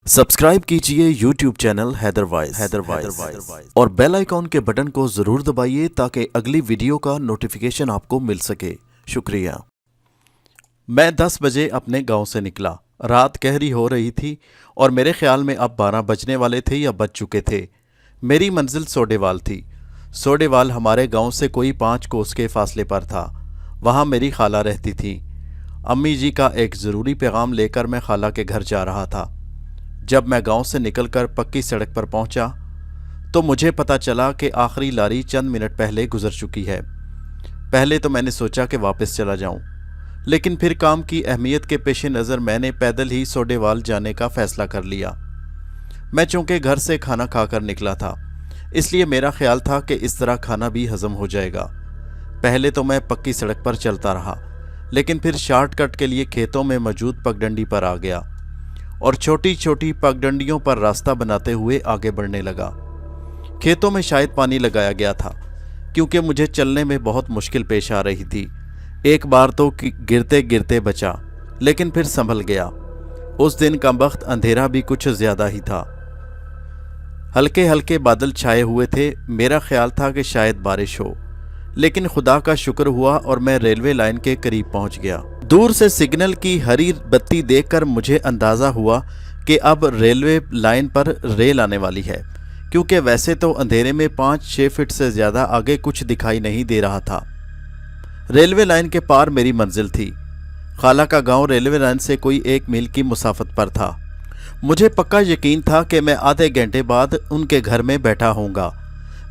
Subscribe कीजिए YouTube channel Haider voice और bell icon के बटन को ज़रूर दबाइए ताकि अगली वीडियो का नोटिफिकेशन आपको मिल सके। शुक्रिया। मैं 10 बजे अपने गांव से निकला। रात गहरी हो रही थी और मेरे ख्याल में अब 12 बजने वाले थे या बज चुके थे। मेरी मंजिल सोडेवाल थी। सोडेवाल हमारे गांव से कोई 5 कोस के फासले पर था। वहाँ मेरी खाला रहती थी। अम्मी जी का एक ज़रूरी पैगाम लेकर मैं खाला के घर जा रहा था। जब मैं गांव से निकलकर पक्की सड़क पर पहुंचा तो मुझे पता चला कि आखिरी लारी चंद मिनट पहले गुजर चुकी है। पहले तो मैंने सोचा कि वापस चला जाऊं, लेकिन फिर काम की अहमियत के पेश नज़र मैंने पैदल ही सोडेवाल जाने का फ़ैसला कर लिया। मैं चूँकि घर से खाना खाकर निकला था, इसलिए मेरा ख्याल था कि इस तरह खाना भी हज़म हो जाएगा। पहले तो मैं पक्की सड़क पर चलता रहा, लेकिन फिर शॉर्टकट के लिए खेतों में मौजूद पगडंडी पर आ गया और छोटी छोटी पगडंडियों पर रास्ता बनाते हुए आगे बढ़ने लगा। खेतों में शायद पानी लगाया गया था, क्योंकि मुझे चलने में बहुत मुश्किल पेश आ रही थी। एक बार तो गिरते गिरते बचा, लेकिन फिर संभल गया। उस दिन का वक्त अंधेरा भी कुछ ज़्यादा ही था। हल्के हल्के बादल छाए हुए थे। मेरा ख्याल था कि शायद बारिश हो, लेकिन खुदा का शुक्र हुआ और मैं रेलवे लाइन के करीब पहुंच गया। दूर से सिग्नल की हरी बत्ती देखकर मुझे अंदाज़ा हुआ कि अब रेलवे लाइन पर रेल आने वाली है, क्योंकि वैसे तो अंधेरे में 5-6 फीट से ज़्यादा आगे कुछ दिखाई नहीं दे रहा था। रेलवे लाइन के पार मेरी मंजिल थी। खाला का गांव रेलवे लाइन से कोई 1 मील की मुसाफत पर था। मुझे पक्का यकीन था कि मैं आधे घंटे बाद उनके घर में बैठा होऊंगा।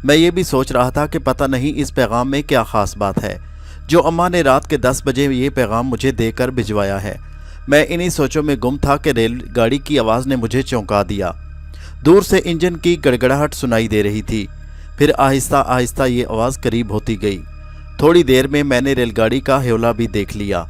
मैं ये भी सोच रहा था कि पता नहीं इस पैगाम में क्या ख़ास बात है जो अम्मा ने रात के 10 बजे ये पैगाम मुझे देकर भिजवाया है। मैं इन्हीं सोचों में गुम था कि रेलगाड़ी की आवाज़ ने मुझे चौंका दिया। दूर से इंजन की गड़गड़ाहट सुनाई दे रही थी। फिर आहिस्ता आहिस्ता ये आवाज़ करीब होती गई। थोड़ी देर में मैंने रेलगाड़ी का ह्योला भी देख लिया।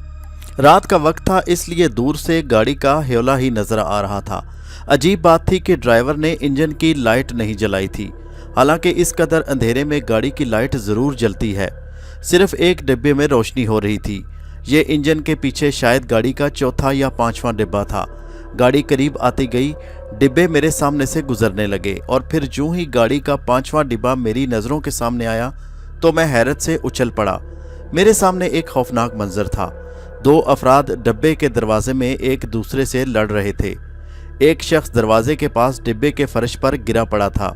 रात का वक्त था, इसलिए दूर से गाड़ी का ह्योला ही नज़र आ रहा था। अजीब बात थी कि ड्राइवर ने इंजन की लाइट नहीं जलाई थी। हालांकि इस कदर अंधेरे में गाड़ी की लाइट ज़रूर जलती है। सिर्फ एक डिब्बे में रोशनी हो रही थी। ये इंजन के पीछे शायद गाड़ी का 4था या 5वां डिब्बा था। गाड़ी करीब आती गई, डिब्बे मेरे सामने से गुजरने लगे और फिर यूं ही गाड़ी का 5वां डिब्बा मेरी नज़रों के सामने आया तो मैं हैरत से उछल पड़ा। मेरे सामने एक खौफनाक मंजर था। 2 अफराद डिब्बे के दरवाजे में एक दूसरे से लड़ रहे थे। एक शख्स दरवाजे के पास डिब्बे के फर्श पर गिरा पड़ा था,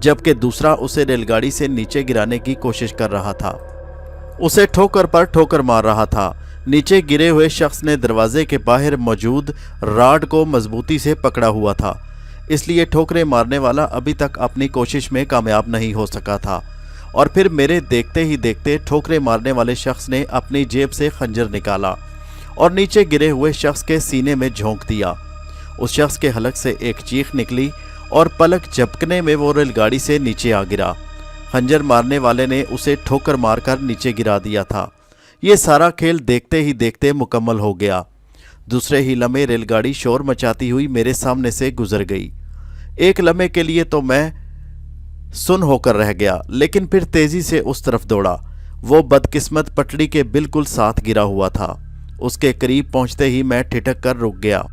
जबकि दूसरा उसे रेलगाड़ी से नीचे गिराने की कोशिश कर रहा था। उसे ठोकर पर ठोकर मार रहा था। नीचे गिरे हुए शख्स ने दरवाजे के बाहर मौजूद राड को मजबूती से पकड़ा हुआ था, इसलिए ठोकरें मारने वाला अभी तक अपनी कोशिश में कामयाब नहीं हो सका था। और फिर मेरे देखते ही देखते ठोकरें मारने वाले शख्स ने अपनी जेब से खंजर निकाला और नीचे गिरे हुए शख्स के सीने में झोंक दिया। उस शख्स के हलक से एक चीख निकली और पलक झपकने में वो रेलगाड़ी से नीचे आ गिरा। खंजर मारने वाले ने उसे ठोकर मारकर नीचे गिरा दिया था। ये सारा खेल देखते ही देखते मुकम्मल हो गया। दूसरे ही लम्हे रेलगाड़ी शोर मचाती हुई मेरे सामने से गुजर गई। एक लम्हे के लिए तो मैं सुन होकर रह गया, लेकिन फिर तेजी से उस तरफ दौड़ा। वो बदकिस्मत पटड़ी के बिल्कुल साथ गिरा हुआ था। उसके करीब पहुंचते ही मैं ठिठक कर रुक गया।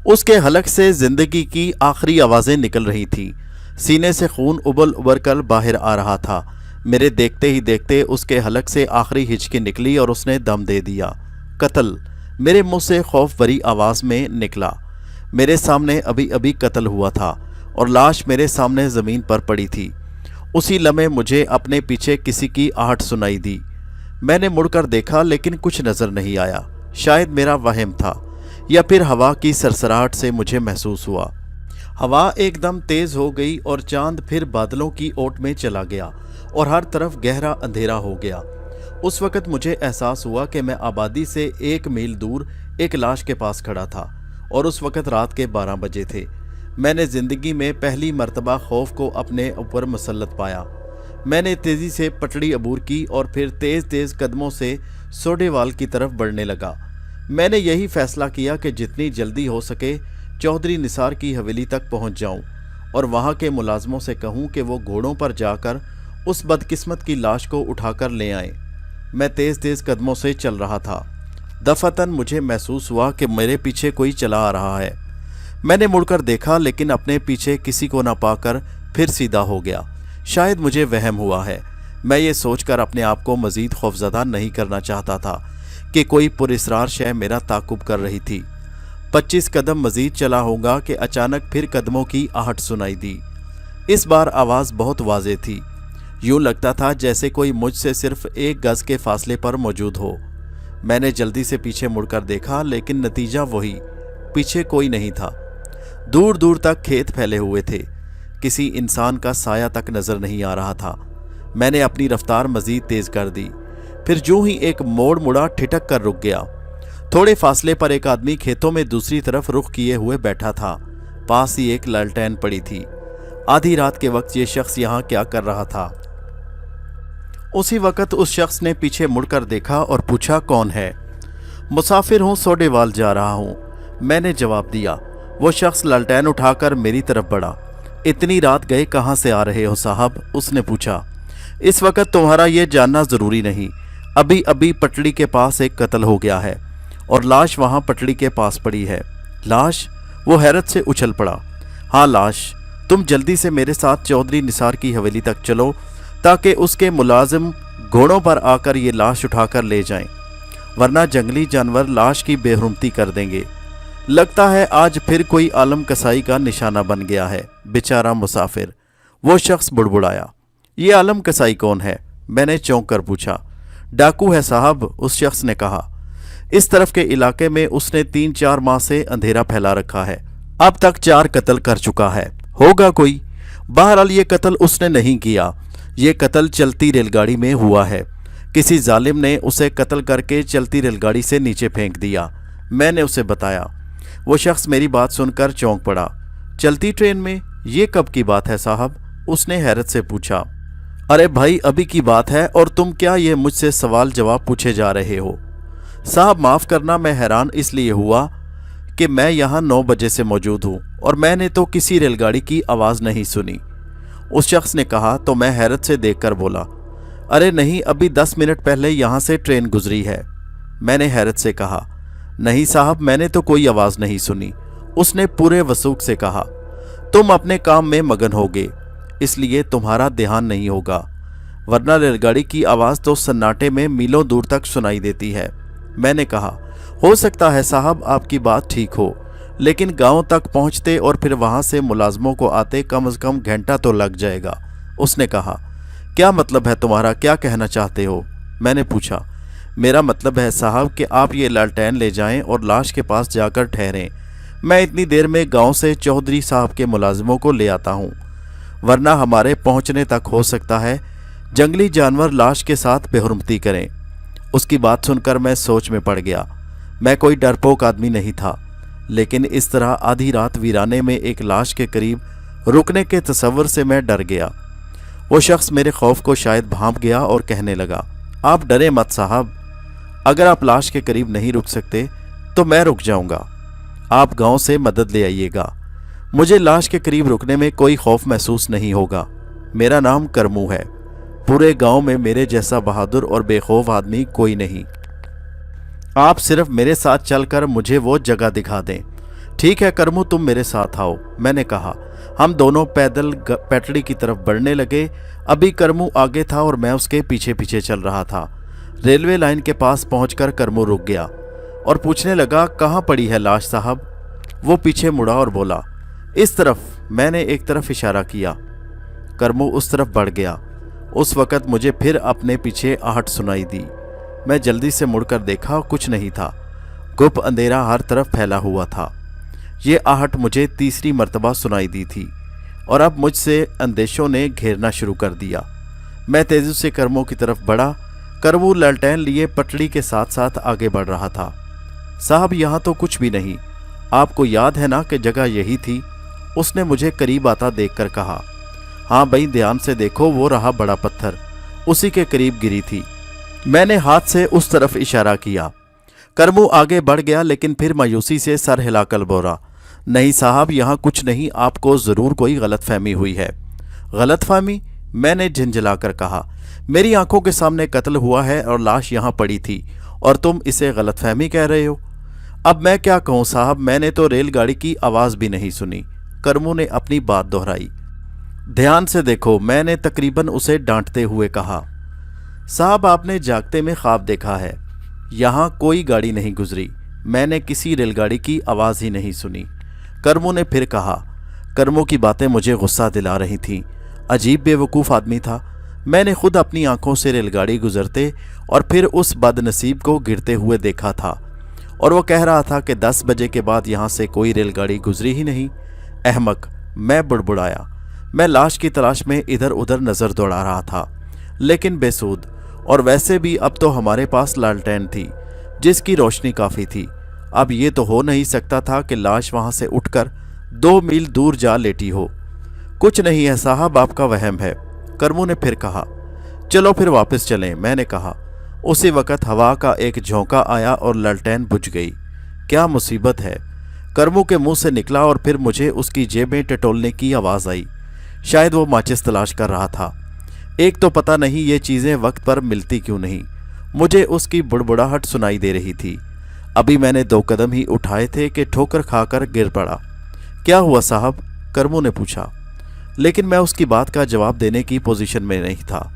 उसके हलक से जिंदगी की आखिरी आवाज़ें निकल रही थी। सीने से खून उबल उबर कर बाहर आ रहा था। मेरे देखते ही देखते उसके हलक से आखिरी हिचकी निकली और उसने दम दे दिया। कत्ल, मेरे मुंह से खौफ भरी आवाज़ में निकला। मेरे सामने अभी अभी कत्ल हुआ था और लाश मेरे सामने ज़मीन पर पड़ी थी। उसी लम्हे मुझे अपने पीछे किसी की आहट सुनाई दी। मैंने मुड़कर देखा, लेकिन कुछ नज़र नहीं आया। शायद मेरा वहम था या फिर हवा की सरसराहट से मुझे महसूस हुआ। हवा एकदम तेज़ हो गई और चांद फिर बादलों की ओट में चला गया और हर तरफ गहरा अंधेरा हो गया। उस वक़्त मुझे एहसास हुआ कि मैं आबादी से 1 मील दूर एक लाश के पास खड़ा था और उस वक़्त रात के 12 बजे थे। मैंने ज़िंदगी में पहली मर्तबा खौफ को अपने ऊपर मुसल्लत पाया। मैंने तेज़ी से पटड़ी अबूर की और फिर तेज़ तेज़ कदमों से सोडेवाल की तरफ बढ़ने लगा। मैंने यही फ़ैसला किया कि जितनी जल्दी हो सके चौधरी निसार की हवेली तक पहुंच जाऊं और वहां के मुलाजमों से कहूं कि वो घोड़ों पर जाकर उस बदकिस्मत की लाश को उठाकर ले आएं। मैं तेज़ तेज़ कदमों से चल रहा था। दफ़अतन मुझे महसूस हुआ कि मेरे पीछे कोई चला आ रहा है। میں نے मुड़कर देखा लेकिन अपने पीछे किसी को न पाकर फिर सीधा हो गया। शायद मुझे वहम हुआ है। मैं ये सोचकर अपने आप को मजीद खौफजदा नहीं करना चाहता था कि कोई पुरस्रार शय मेरा ताकुब कर रही थी। 25 कदम मजीद चला होगा कि अचानक फिर कदमों की आहट सुनाई दी। इस बार आवाज़ बहुत वाज़ेह थी। यूं लगता था जैसे कोई मुझसे सिर्फ 1 गज के फासले पर मौजूद हो। मैंने जल्दी से पीछे मुड़कर देखा लेकिन नतीजा वही, पीछे कोई नहीं था। दूर दूर तक खेत फैले हुए थे, किसी इंसान का साया तक नजर नहीं आ रहा था। मैंने अपनी रफ्तार मजीद तेज कर दी। फिर यूं ही एक मोड़ मुड़ा, ठिठक कर रुक गया। थोड़े फासले पर एक आदमी खेतों में दूसरी तरफ रुख किए हुए बैठा था। पास ही एक लालटेन पड़ी थी। आधी रात के वक्त ये शख्स यहाँ क्या कर रहा था? उसी वक्त उस शख्स ने पीछे मुड़कर देखा और पूछा, कौन है? मुसाफिर हूँ, सोडेवाल जा रहा हूँ, मैंने जवाब दिया। वो शख्स लालटेन उठाकर मेरी तरफ बढ़ा। इतनी रात गए कहाँ से आ रहे हो साहब? उसने पूछा। इस वक्त तुम्हारा ये जानना ज़रूरी नहीं। अभी अभी पटड़ी के पास एक कत्ल हो गया है और लाश वहाँ पटड़ी के पास पड़ी है। लाश? वो हैरत से उछल पड़ा। हाँ, लाश। तुम जल्दी से मेरे साथ चौधरी निसार की हवेली तक चलो ताकि उसके मुलाजिम घोड़ों पर आकर ये लाश उठाकर ले जाएं, वरना जंगली जानवर लाश की बेहुरमती कर देंगे। लगता है आज फिर कोई आलम कसाई का निशाना बन गया है, बेचारा मुसाफिर। वो शख्स बुड़बुड़ाया। ये आलम कसाई कौन है? मैंने चौंक कर पूछा। डाकू है साहब, उस शख्स ने कहा। इस तरफ के इलाके में उसने 3-4 माह से अंधेरा फैला रखा है। अब तक 4 कत्ल कर चुका है। होगा कोई। बहरहाल ये कत्ल उसने नहीं किया। ये कत्ल चलती रेलगाड़ी में हुआ है। किसी जालिम ने उसे कत्ल करके चलती रेलगाड़ी से नीचे फेंक दिया, मैंने उसे बताया। वो शख्स मेरी बात सुनकर चौंक पड़ा। चलती ट्रेन में? ये कब की बात है साहब? उसने हैरत से पूछा। अरे भाई, अभी की बात है और तुम क्या ये मुझसे सवाल जवाब पूछे जा रहे हो? साहब माफ़ करना, मैं हैरान इसलिए हुआ कि मैं यहाँ 9 बजे से मौजूद हूँ और मैंने तो किसी रेलगाड़ी की आवाज़ नहीं सुनी। उस शख्स ने कहा तो मैं हैरत से देखकर बोला, अरे नहीं, अभी 10 मिनट पहले यहाँ से ट्रेन गुजरी है। मैंने हैरत से कहा, नहीं साहब, मैंने तो कोई आवाज़ नहीं सुनी। उसने पूरे वसूख से कहा, तुम अपने काम में मगन होगे इसलिए तुम्हारा ध्यान नहीं होगा, वरना रेलगाड़ी की आवाज़ तो सन्नाटे में मीलों दूर तक सुनाई देती है। मैंने कहा, हो सकता है साहब आपकी बात ठीक हो, लेकिन गांव तक पहुंचते और फिर वहां से मुलाजमों को आते कम से कम घंटा तो लग जाएगा। उसने कहा, क्या मतलब है तुम्हारा, क्या कहना चाहते हो? मैंने पूछा। मेरा मतलब है साहब कि आप ये लालटेन ले जाएं और लाश के पास जाकर ठहरें। मैं इतनी देर में गांव से चौधरी साहब के मुलाजिमों को ले आता हूं, वरना हमारे पहुंचने तक हो सकता है जंगली जानवर लाश के साथ बेहुरमती करें। उसकी बात सुनकर मैं सोच में पड़ गया। मैं कोई डरपोक आदमी नहीं था, लेकिन इस तरह आधी रात वीराने में एक लाश के करीब रुकने के तसव्वुर से मैं डर गया। वो शख्स मेरे खौफ को शायद भांप गया और कहने लगा, आप डरे मत साहब, अगर आप लाश के करीब नहीं रुक सकते तो मैं रुक जाऊंगा। आप गांव से मदद ले आइएगा। मुझे लाश के करीब रुकने में कोई खौफ महसूस नहीं होगा। मेरा नाम करमू है। पूरे गांव में मेरे जैसा बहादुर और बेखौफ आदमी कोई नहीं। आप सिर्फ मेरे साथ चलकर मुझे वो जगह दिखा दें। ठीक है करमू, तुम मेरे साथ आओ, मैंने कहा। हम दोनों पैदल पटड़ी की तरफ बढ़ने लगे। अभी करमू आगे था और मैं उसके पीछे पीछे चल रहा था। रेलवे लाइन के पास पहुंचकर करमू रुक गया और पूछने लगा, कहाँ पड़ी है लाश साहब? वो पीछे मुड़ा और बोला, इस तरफ। मैंने एक तरफ इशारा किया। करमू उस तरफ बढ़ गया। उस वक़्त मुझे फिर अपने पीछे आहट सुनाई दी। मैं जल्दी से मुड़कर देखा, कुछ नहीं था। गुप अंधेरा हर तरफ फैला हुआ था। ये आहट मुझे तीसरी मर्तबा सुनाई दी थी और अब मुझसे अंदेशों ने घेरना शुरू कर दिया। मैं तेजी से करमू की तरफ बढ़ा। करमू लालटेन लिए पटड़ी के साथ साथ आगे बढ़ रहा था। साहब, यहाँ तो कुछ भी नहीं। आपको याद है ना कि जगह यही थी? उसने मुझे करीब आता देखकर कहा। हाँ भाई, ध्यान से देखो, वो रहा बड़ा पत्थर, उसी के करीब गिरी थी। मैंने हाथ से उस तरफ इशारा किया। करमू आगे बढ़ गया, लेकिन फिर मायूसी से सर हिलाकर बोला, नहीं साहब, यहाँ कुछ नहीं, आपको ज़रूर कोई गलतफहमी हुई है। गलतफहमी? मैंने झिंझलाकर कहा। मेरी आंखों के सामने कत्ल हुआ है और लाश यहाँ पड़ी थी और तुम इसे गलतफहमी कह रहे हो? अब मैं क्या कहूं साहब, मैंने तो रेलगाड़ी की आवाज भी नहीं सुनी। करमू ने अपनी बात दोहराई। ध्यान से देखो, मैंने तकरीबन उसे डांटते हुए कहा। साहब आपने जागते में ख्वाब देखा है, यहाँ कोई गाड़ी नहीं गुजरी, मैंने किसी रेलगाड़ी की आवाज ही नहीं सुनी। करमू ने फिर कहा। करमू की बातें मुझे गुस्सा दिला रही थीं। अजीब बेवकूफ़ आदमी था। मैंने खुद अपनी आंखों से रेलगाड़ी गुजरते और फिर उस बदनसीब को गिरते हुए देखा था, और वो कह रहा था कि 10 बजे के बाद यहाँ से कोई रेलगाड़ी गुजरी ही नहीं। अहमक, मैं बुड़बुड़ाया। मैं लाश की तलाश में इधर उधर नज़र दौड़ा रहा था, लेकिन बेसूद। और वैसे भी अब तो हमारे पास लालटेन थी जिसकी रोशनी काफ़ी थी। अब ये तो हो नहीं सकता था कि लाश वहाँ से उठकर 2 मील दूर जा लेटी हो। कुछ नहीं है साहब, आपका वहम है। करमू ने फिर कहा। चलो फिर वापस चलें, मैंने कहा। उसी वक्त हवा का एक झोंका आया और लालटेन बुझ गई। क्या मुसीबत है, करमू के मुंह से निकला, और फिर मुझे उसकी जेब में टटोलने की आवाज़ आई। शायद वो माचिस तलाश कर रहा था। एक तो पता नहीं ये चीज़ें वक्त पर मिलती क्यों नहीं। मुझे उसकी बुड़बुड़ाहट सुनाई दे रही थी। अभी मैंने 2 कदम ही उठाए थे कि ठोकर खाकर गिर पड़ा। क्या हुआ साहब, करमू ने पूछा, लेकिन मैं उसकी बात का जवाब देने की पोजीशन में नहीं था।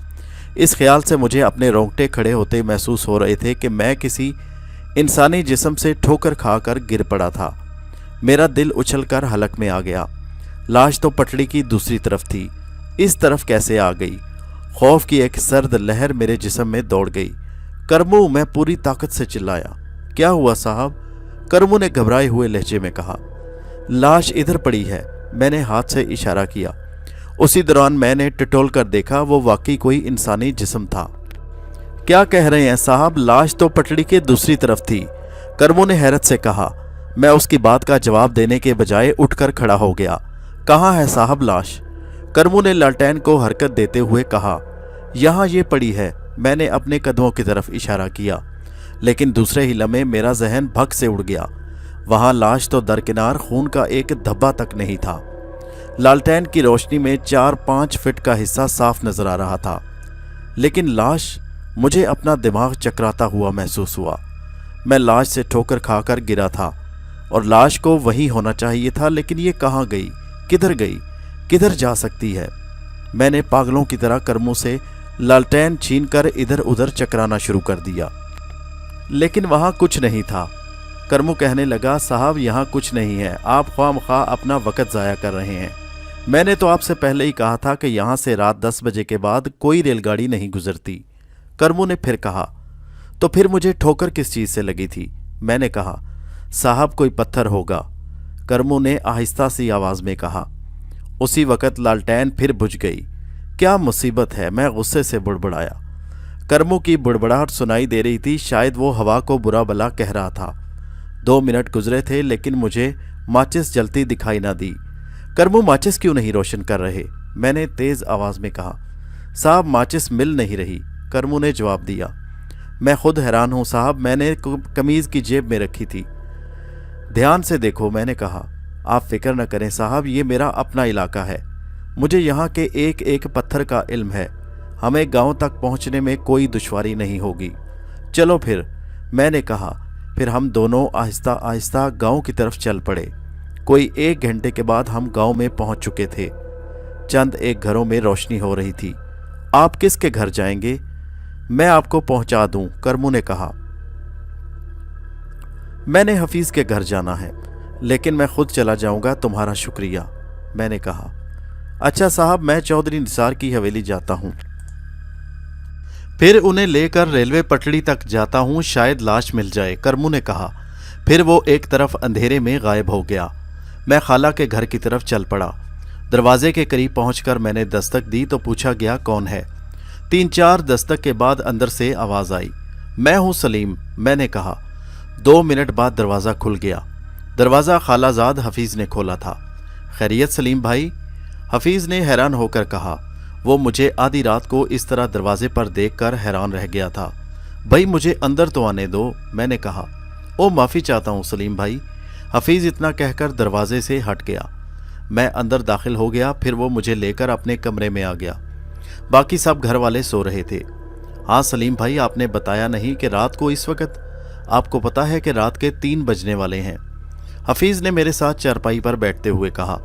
इस ख्याल से मुझे अपने रोंगटे खड़े होते महसूस हो रहे थे कि मैं किसी इंसानी जिस्म से ठोकर खाकर गिर पड़ा था। मेरा दिल उछलकर हलक में आ गया। लाश तो पटड़ी की दूसरी तरफ थी, इस तरफ कैसे आ गई? खौफ की एक सर्द लहर मेरे जिस्म में दौड़ गई। करमू, मैं पूरी ताकत से चिल्लाया। क्या हुआ साहब? करमू ने घबराए हुए लहजे में कहा। लाश इधर पड़ी है, मैंने हाथ से इशारा किया। उसी दौरान मैंने टटोल कर देखा, वो वाकई कोई इंसानी जिस्म था। क्या कह रहे हैं साहब, लाश तो पटड़ी के दूसरी तरफ थी, करमू ने हैरत से कहा। मैं उसकी बात का जवाब देने के बजाय उठकर खड़ा हो गया। कहाँ है साहब लाश? करमू ने लालटेन को हरकत देते हुए कहा। यहाँ ये पड़ी है, मैंने अपने कदमों की तरफ इशारा किया, लेकिन दूसरे ही लम्हे मेरा जहन भग से उड़ गया। वहाँ लाश तो दरकिनार खून का एक धब्बा तक नहीं था। लालटेन की रोशनी में 4-5 फीट का हिस्सा साफ नजर आ रहा था, लेकिन लाश, मुझे अपना दिमाग चकराता हुआ महसूस हुआ। मैं लाश से ठोकर खाकर गिरा था और लाश को वहीं होना चाहिए था, लेकिन ये कहाँ गई, किधर गई, किधर जा सकती है? मैंने पागलों की तरह करमू से लालटेन छीनकर इधर उधर चकराना शुरू कर दिया, लेकिन वहाँ कुछ नहीं था। करमू कहने लगा, साहब यहाँ कुछ नहीं है, आप ख्वामख्वाह अपना वक़्त ज़ाया कर रहे हैं। मैंने तो आपसे पहले ही कहा था कि यहाँ से रात 10 बजे के बाद कोई रेलगाड़ी नहीं गुजरती। करमू ने फिर कहा। तो फिर मुझे ठोकर किस चीज़ से लगी थी? मैंने कहा। साहब कोई पत्थर होगा, करमू ने आहिस्ता सी आवाज़ में कहा। उसी वक़्त लालटेन फिर बुझ गई। क्या मुसीबत है, मैं गुस्से से बुड़बुड़ाया। करमू की बुड़बुड़ाहट सुनाई दे रही थी, शायद वो हवा को बुरा भला कह रहा था। 2 मिनट गुजरे थे, लेकिन मुझे माचिस जलती दिखाई ना दी। करमू माचिस क्यों नहीं रोशन कर रहे? मैंने तेज़ आवाज़ में कहा। साहब माचिस मिल नहीं रही, करमू ने जवाब दिया। मैं खुद हैरान हूँ साहब, मैंने कमीज़ की जेब में रखी थी। ध्यान से देखो, मैंने कहा। आप फिक्र न करें साहब, ये मेरा अपना इलाका है, मुझे यहाँ के एक एक पत्थर का इल्म है। हमें गांव तक पहुँचने में कोई दुश्वारी नहीं होगी। चलो फिर, मैंने कहा। फिर हम दोनों आहिस्ता आहिस्ता गांव की तरफ चल पड़े। कोई 1 घंटे के बाद हम गांव में पहुँच चुके थे। चंद एक घरों में रोशनी हो रही थी। आप किसके घर जाएंगे? मैं आपको पहुँचा दूँ, करमू ने कहा। मैंने हफीज़ के घर जाना है, लेकिन मैं खुद चला जाऊंगा, तुम्हारा शुक्रिया, मैंने कहा। अच्छा साहब, मैं चौधरी निसार की हवेली जाता हूँ, फिर उन्हें लेकर रेलवे पटड़ी तक जाता हूँ, शायद लाश मिल जाए, करमू ने कहा। फिर वो एक तरफ अंधेरे में गायब हो गया। मैं खाला के घर की तरफ चल पड़ा। दरवाजे के करीब पहुंचकर मैंने दस्तक दी तो पूछा गया, कौन है? 3-4 दस्तक के बाद अंदर से आवाज़ आई। मैं हूँ सलीम, मैंने कहा। 2 मिनट बाद दरवाज़ा खुल गया। दरवाज़ा खालाजाद हफीज़ ने खोला था। खैरियत सलीम भाई? हफीज़ ने हैरान होकर कहा। वो मुझे आधी रात को इस तरह दरवाजे पर देखकर हैरान रह गया था। भाई मुझे अंदर तो आने दो, मैंने कहा। ओ माफ़ी चाहता हूँ सलीम भाई, हफीज़ इतना कहकर दरवाजे से हट गया। मैं अंदर दाखिल हो गया, फिर वो मुझे लेकर अपने कमरे में आ गया। बाकी सब घर वाले सो रहे थे। हाँ सलीम भाई, आपने बताया नहीं कि रात को इस वक्त آپ کو پتا ہے کہ رات کے 3 بجنے والے ہیں۔ حفیظ نے میرے ساتھ چارپائی پر بیٹھتے ہوئے کہا۔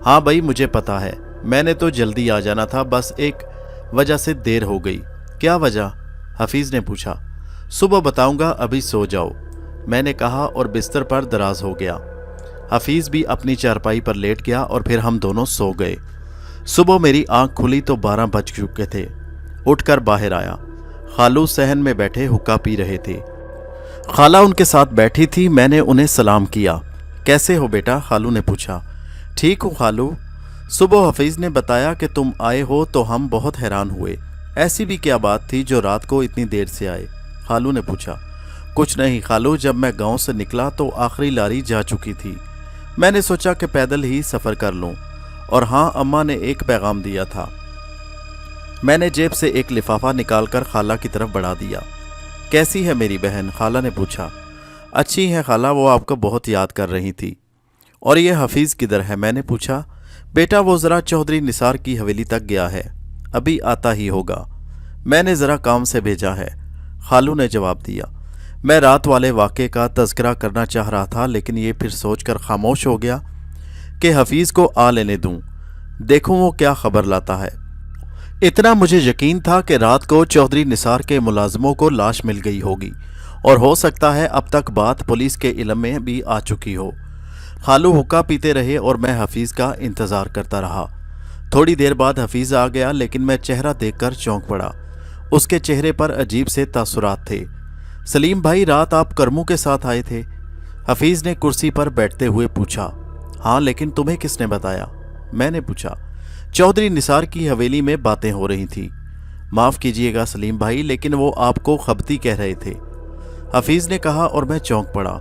ہاں بھائی مجھے پتا ہے، میں نے تو جلدی آ جانا تھا، بس ایک وجہ سے دیر ہو گئی۔ کیا وجہ؟ حفیظ نے پوچھا۔ صبح بتاؤں گا، ابھی سو جاؤ، میں نے کہا اور بستر پر دراز ہو گیا۔ حفیظ بھی اپنی چارپائی پر لیٹ گیا اور پھر ہم دونوں سو گئے۔ صبح میری آنکھ کھلی تو 12 بج چکے تھے۔ اٹھ کر باہر آیا، خالو صحن میں بیٹھے حقہ پی رہے تھے۔ خالہ ان کے ساتھ بیٹھی تھی، میں نے انہیں سلام کیا۔ کیسے ہو بیٹا؟ خالو نے پوچھا۔ ٹھیک ہوں خالو۔ صبح حفیظ نے بتایا کہ تم آئے ہو تو ہم بہت حیران ہوئے۔ ایسی بھی کیا بات تھی جو رات کو اتنی دیر سے آئے؟ خالو نے پوچھا۔ کچھ نہیں خالو، جب میں گاؤں سے نکلا تو آخری لاری جا چکی تھی، میں نے سوچا کہ پیدل ہی سفر کر لوں، اور ہاں اماں نے ایک پیغام دیا تھا۔ میں نے جیب سے ایک لفافہ نکال کر خالہ کی طرف بڑھا دیا۔ کیسی ہے میری بہن؟ خالہ نے پوچھا۔ اچھی ہے خالہ، وہ آپ کو بہت یاد کر رہی تھی۔ اور یہ حفیظ کدھر ہے؟ میں نے پوچھا۔ بیٹا وہ ذرا چودھری نثار کی حویلی تک گیا ہے، ابھی آتا ہی ہوگا، میں نے ذرا کام سے بھیجا ہے، خالو نے جواب دیا۔ میں رات والے واقعے کا تذکرہ کرنا چاہ رہا تھا، لیکن یہ پھر سوچ کر خاموش ہو گیا کہ حفیظ کو آ لینے دوں، دیکھوں وہ کیا خبر لاتا ہے۔ اتنا مجھے یقین تھا کہ رات کو چودھری نثار کے ملازموں کو لاش مل گئی ہوگی، اور ہو سکتا ہے اب تک بات پولیس کے علم میں بھی آ چکی ہو۔ خالو حقہ پیتے رہے اور میں حفیظ کا انتظار کرتا رہا۔ تھوڑی دیر بعد حفیظ آ گیا، لیکن میں چہرہ دیکھ کر چونک پڑا۔ اس کے چہرے پر عجیب سے تاثرات تھے۔ سلیم بھائی، رات آپ کرمو کے ساتھ آئے تھے؟ حفیظ نے کرسی پر بیٹھتے ہوئے پوچھا۔ ہاں، لیکن تمہیں کس نے بتایا؟ میں نے پوچھا۔ چودھری نثار کی حویلی میں باتیں ہو رہی تھی۔ معاف کیجیے گا سلیم بھائی، لیکن وہ آپ کو خبتی کہہ رہے تھے، حفیظ نے کہا، اور میں چونک پڑا۔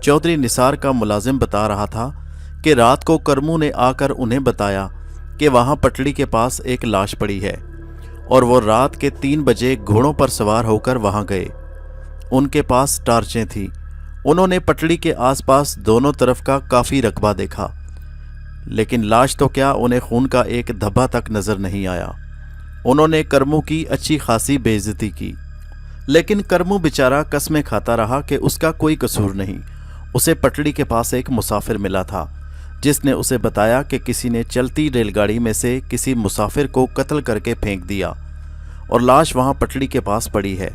چودھری نثار کا ملازم بتا رہا تھا کہ رات کو کرمو نے آ کر انہیں بتایا کہ وہاں پٹڑی کے پاس ایک لاش پڑی ہے، اور وہ رات کے 3 بجے گھوڑوں پر سوار ہو کر وہاں گئے۔ ان کے پاس ٹارچیں تھیں۔ انہوں نے پٹڑی کے آس پاس دونوں طرف کا کافی رقبہ دیکھا، لیکن لاش تو کیا، انہیں خون کا ایک دھبا تک نظر نہیں آیا۔ انہوں نے کرمو کی اچھی خاصی بے عزتی کی، لیکن کرمو بیچارہ قسمیں کھاتا رہا کہ اس کا کوئی قصور نہیں۔ اسے پٹڑی کے پاس ایک مسافر ملا تھا، جس نے اسے بتایا کہ کسی نے چلتی ریل گاڑی میں سے کسی مسافر کو قتل کر کے پھینک دیا، اور لاش وہاں پٹڑی کے پاس پڑی ہے۔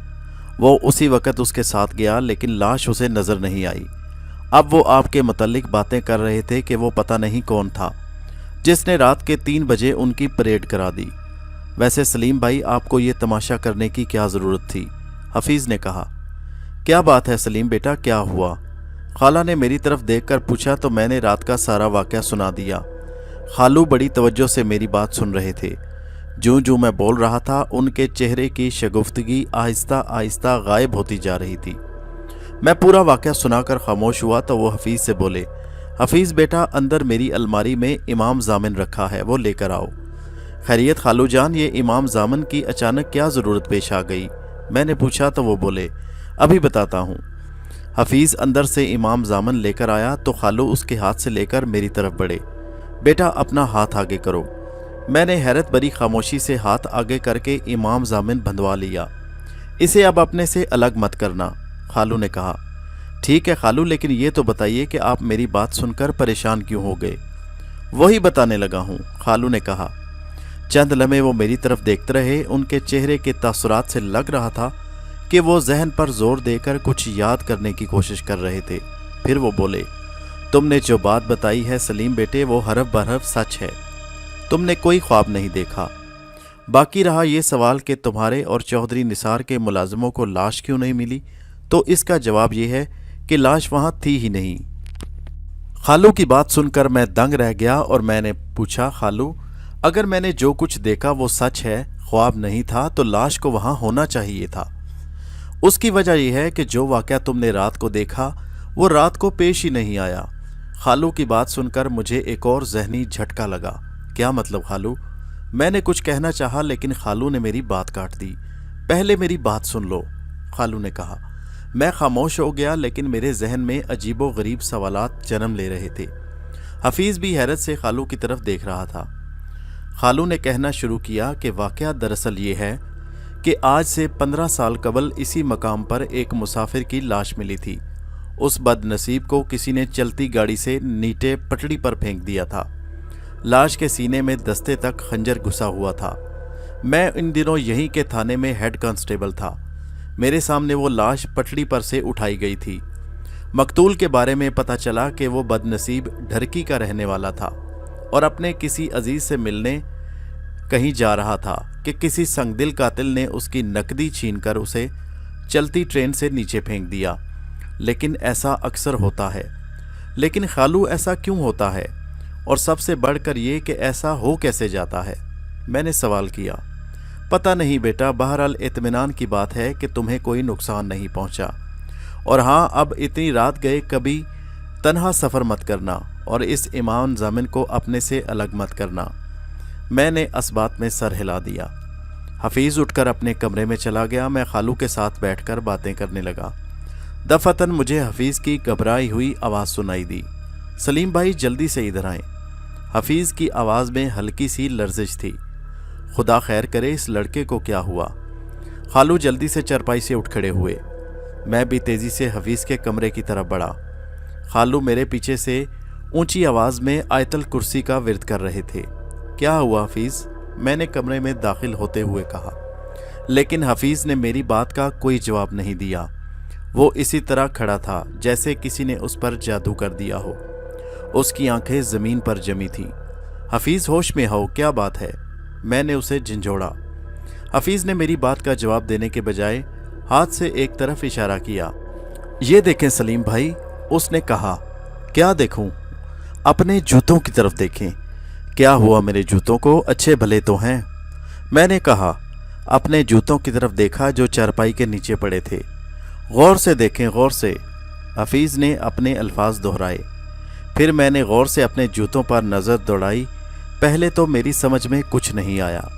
وہ اسی وقت اس کے ساتھ گیا، لیکن لاش اسے نظر نہیں آئی۔ اب وہ آپ کے متعلق باتیں کر رہے تھے کہ وہ پتہ نہیں کون تھا جس نے رات کے 3 بجے ان کی پریڈ کرا دی۔ ویسے سلیم بھائی، آپ کو یہ تماشا کرنے کی کیا ضرورت تھی؟ حفیظ نے کہا۔ کیا بات ہے سلیم بیٹا، کیا ہوا؟ خالہ نے میری طرف دیکھ کر پوچھا تو میں نے رات کا سارا واقعہ سنا دیا۔ خالو بڑی توجہ سے میری بات سن رہے تھے۔ جوں جوں میں بول رہا تھا، ان کے چہرے کی شگفتگی آہستہ آہستہ غائب ہوتی جا رہی تھی۔ میں پورا واقعہ سنا کر خاموش ہوا تو وہ حفیظ سے بولے، حفیظ بیٹا، اندر میری الماری میں امام زامن رکھا ہے، وہ لے کر آؤ۔ خیریت خالو جان، یہ امام زامن کی اچانک کیا ضرورت پیش آ گئی؟ میں نے پوچھا تو وہ بولے، ابھی بتاتا ہوں۔ حفیظ اندر سے امام زامن لے کر آیا تو خالو اس کے ہاتھ سے لے کر میری طرف بڑھے۔ بیٹا اپنا ہاتھ آگے کرو۔ میں نے حیرت بری خاموشی سے ہاتھ آگے کر کے امام زامن بندھوا لیا۔ اسے اب اپنے سے الگ مت کرنا، خالو نے کہا۔ ٹھیک ہے خالو، لیکن یہ تو بتائیے کہ آپ میری بات سن کر پریشان کیوں ہو گئے؟ وہی بتانے لگا ہوں، خالو نے کہا۔ چند لمحے وہ میری طرف دیکھتے رہے۔ ان کے چہرے کے تاثرات سے لگ رہا تھا کہ وہ ذہن پر زور دے کر کچھ یاد کرنے کی کوشش کر رہے تھے۔ پھر وہ بولے، تم نے جو بات بتائی ہے سلیم بیٹے، وہ حرف بحرف سچ ہے۔ تم نے کوئی خواب نہیں دیکھا۔ باقی رہا یہ سوال کہ تمہارے اور چودھری نثار کے ملازموں کو لاش کیوں نہیں ملی، تو اس کا جواب یہ ہے کہ لاش وہاں تھی ہی نہیں۔ خالو کی بات سن کر میں دنگ رہ گیا اور میں نے پوچھا، خالو اگر میں نے جو کچھ دیکھا وہ سچ ہے، خواب نہیں تھا، تو لاش کو وہاں ہونا چاہیے تھا۔ اس کی وجہ یہ ہے کہ جو واقعہ تم نے رات کو دیکھا وہ رات کو پیش ہی نہیں آیا۔ خالو کی بات سن کر مجھے ایک اور ذہنی جھٹکا لگا۔ کیا مطلب خالو؟ میں نے کچھ کہنا چاہا، لیکن خالو نے میری بات کاٹ دی۔ پہلے میری بات سن لو، خالو نے کہا۔ میں خاموش ہو گیا، لیکن میرے ذہن میں عجیب و غریب سوالات جنم لے رہے تھے۔ حفیظ بھی حیرت سے خالو کی طرف دیکھ رہا تھا۔ خالو نے کہنا شروع کیا کہ واقعہ دراصل یہ ہے کہ کہ आज से 15 साल कबल इसी मकाम पर एक मुसाफिर की लाश मिली थी। उस बदनसीब को किसी ने चलती गाड़ी से नीचे पटड़ी पर फेंक दिया था। लाश के सीने में दस्ते तक खंजर घुसा हुआ था। मैं इन दिनों यहीं के थाने में हेड कांस्टेबल था। मेरे सामने वो लाश पटड़ी पर से उठाई गई थी। मकतूल के बारे में पता चला कि वो बदनसीब ढरकी का रहने वाला था और अपने किसी अजीज से मिलने कहीं जा रहा था कि किसी संगदिल कातिल ने उसकी नकदी छीनकर उसे चलती ट्रेन से नीचे फेंक दिया। लेकिन ऐसा अक्सर होता है। लेकिन खालू ऐसा क्यों होता है, और सबसे बढ़कर ये कि ऐसा हो कैसे जाता है? मैंने सवाल किया। पता नहीं बेटा, बहरहाल इत्मीनान की बात है कि तुम्हें कोई नुकसान नहीं पहुंचा। और हाँ, अब इतनी रात गए कभी तन्हा सफ़र मत करना और इस ईमान ज़ामिन को अपने से अलग मत करना। मैंने इस बात में सर हिला दिया। हफीज़ उठकर अपने कमरे में चला गया। मैं खालू के साथ बैठकर बातें करने लगा। दफअतन मुझे हफीज़ की घबराई हुई आवाज़ सुनाई दी। सलीम भाई, जल्दी से इधर आएं। हफीज़ की आवाज़ में हल्की सी लर्जिश थी। खुदा खैर करे, इस लड़के को क्या हुआ? खालू जल्दी से चरपाई से उठ खड़े हुए। मैं भी तेज़ी से हफीज़ के कमरे की तरफ बढ़ा। खालू मेरे पीछे से ऊंची आवाज़ में आयतल कुर्सी का विर्द कर रहे थे। क्या हुआ हफीज़? मैंने कमरे में दाखिल होते हुए कहा। लेकिन हफीज़ ने मेरी बात का कोई जवाब नहीं दिया। वो इसी तरह खड़ा था जैसे किसी ने उस पर जादू कर दिया हो। उसकी आंखें ज़मीन पर जमी थीं। हफीज़, होश में हो, क्या बात है? मैंने उसे झंझोड़ा। हफीज़ ने मेरी बात का जवाब देने के बजाय हाथ से एक तरफ इशारा किया। ये देखें सलीम भाई, उसने कहा। क्या देखूं? अपने जूतों की तरफ देखें। क्या हुआ मेरे जूतों को? अच्छे भले तो हैं। मैंने कहा। अपने जूतों की तरफ देखा जो चारपाई के नीचे पड़े थे। गौर से देखें, गौर से। हफीज़ ने अपने अल्फाज दोहराए। फिर मैंने गौर से अपने जूतों पर नज़र दौड़ाई। पहले तो मेरी समझ में कुछ नहीं आया,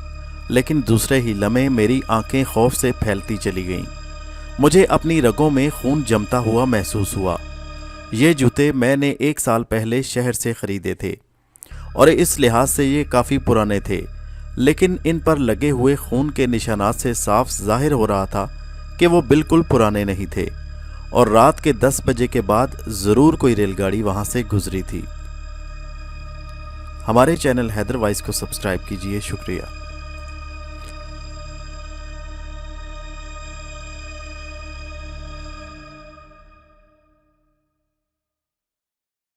लेकिन दूसरे ही लम्हे मेरी आंखें खौफ से फैलती चली गईं। मुझे अपनी रगों में खून जमता हुआ महसूस हुआ। ये जूते मैंने 1 साल पहले शहर से ख़रीदे थे और इस लिहाज से ये काफ़ी पुराने थे, लेकिन इन पर लगे हुए खून के निशानात से साफ जाहिर हो रहा था कि वो बिल्कुल पुराने नहीं थे और रात के 10 बजे के बाद ज़रूर कोई रेलगाड़ी वहाँ से गुजरी थी। हमारे चैनल हैदर वॉइस को सब्सक्राइब कीजिए। शुक्रिया।